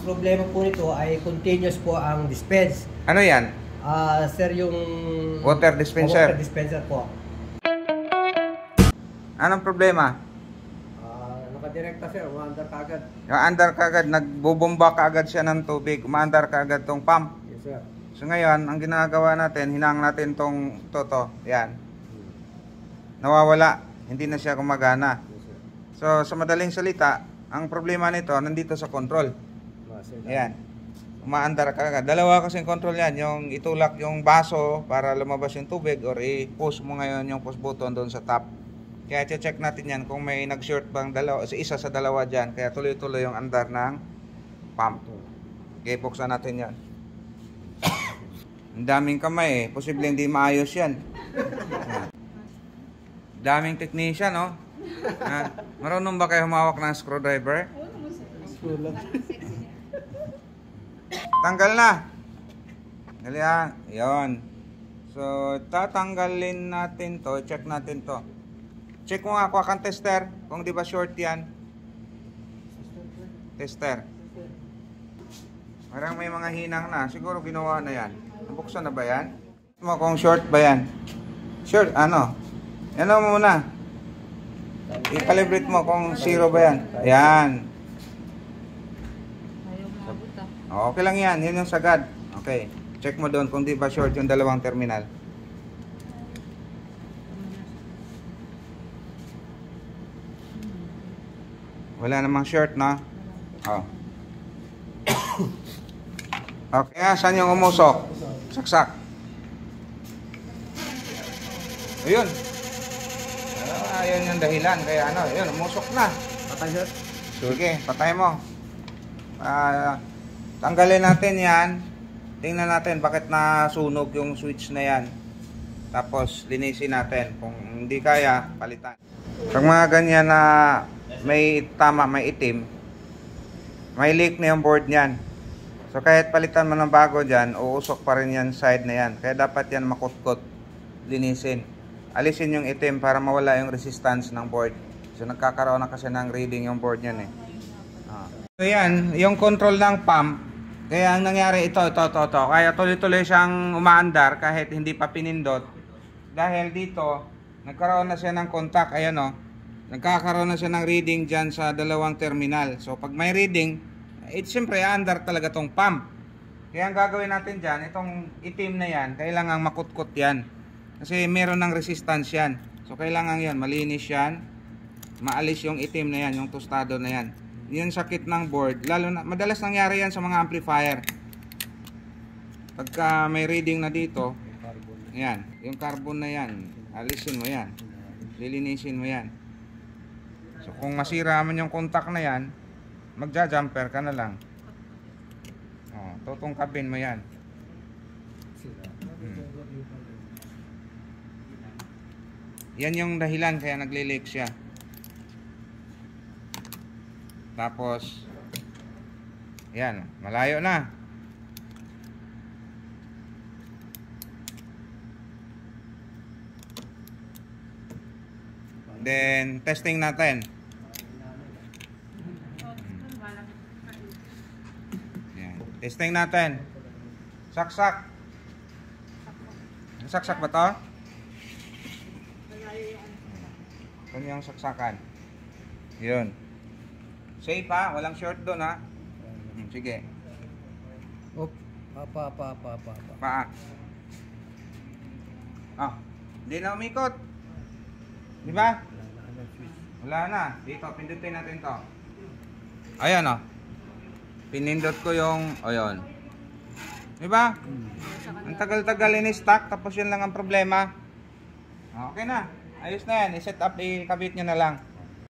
problema po nito ay continuous po ang dispense. Ano yan? Sir, yung Water dispenser. Water dispenser po. Anong problema? Nakadirekta sir, umaandar kagad. Yung andar kagad, nagbubomba kaagad siya ng tubig, umaandar kaagad tong pump. Yes sir. So ngayon, ang ginagawa natin, hinang natin tong toto, yan. Nawawala, hindi na siya gumagana. Yes sir. So sa madaling salita, ang problema nito nandito sa control. Ayan. Umaandar kaagad. Dalawa kasing control yan, yung itulak yung baso para lumabas yung tubig or i-push mo ngayon yung push button doon sa top. Kaya check natin yan kung may nag-short bang isa sa dalawa dyan. Kaya tuloy-tuloy yung andar ng pump. Okay, buksan natin yan. Ang daming kamay eh. Posible hindi maayos yan. Daming technician, no? Marunong ba kayo humawak ng screwdriver? Tanggal na. Dali ha. Yun. So, tatanggalin natin to. Check natin to. Check mo nga, kuha kang tester. Kung di ba short yan. Tester. Parang may mga hinang na. Siguro ginawa na yan. Nabuksan na ba yan? Mo kung short ba yan? Short, ano? Yan mo muna. I-calibrate mo kung zero ba yan. Yan. Okay lang yan. Yan yung sagad. Okay. Check mo doon kung di ba short yung dalawang terminal. Wala namang short, no? Oh. Okay, saan yung umusok? Saksak. Ayun. Ayun yung dahilan. Kaya ano, ayun, umusok na. Patay sir? Sige, patay mo. Tanggalin natin yan. Tingnan natin bakit nasunog yung switch na yan. Tapos linisin natin. Kung hindi kaya, palitan. Pag mga ganyan na may itim, may leak na yung board niyan. So kahit palitan mo ng bago dyan, uusok pa rin yan side na yan. Kaya dapat yan makutkot, linisin. Alisin yung itim para mawala yung resistance ng board. So nagkakaroon na kasi ng reading yung board niyan eh. So yan, yung control ng pump. Kaya ang nangyari ito. Kaya tuloy-tuloy siyang umaandar kahit hindi pa pinindot. Dahil dito, nagkaroon na siya ng contact. Ayan o. Nagkakaroon na siya ng reading dyan sa dalawang terminal. So pag may reading, siyempre aandar talaga tong pump. Kaya ang gagawin natin dyan, itong itim na yan, kailangang makutkot yan. Kasi meron ng resistance yan. So kailangan yan, malinis yan. Maalis yung itim na yan, yung tostado na yan. Yung sakit ng board, lalo na, madalas nangyari yan sa mga amplifier. Pagka may reading na dito, yan, yung carbon na yan, alisin mo yan. Lilinisin mo yan. So kung masira man yung contact na yan, magja-jumper ka na lang. Tutungkapin mo yan. Yan yung dahilan kaya nagle-leak siya. Tapos yan, malayo na. Then testing natin. Yan. Testing natin. Saksak. Saksak ba to? Ito yung saksakan. Yun. Safe ha, walang short doon ha. Sige. Op, pa. Hindi na umikot. Di ba? Wala na. Dito, pindutin natin to. Ayan o. Pinindot ko yung, ayun. Di ba? Ang tagal-tagal in-stock, tapos yun lang ang problema. Okay na. Ayos na yan. I-set up, ikabit nyo na lang.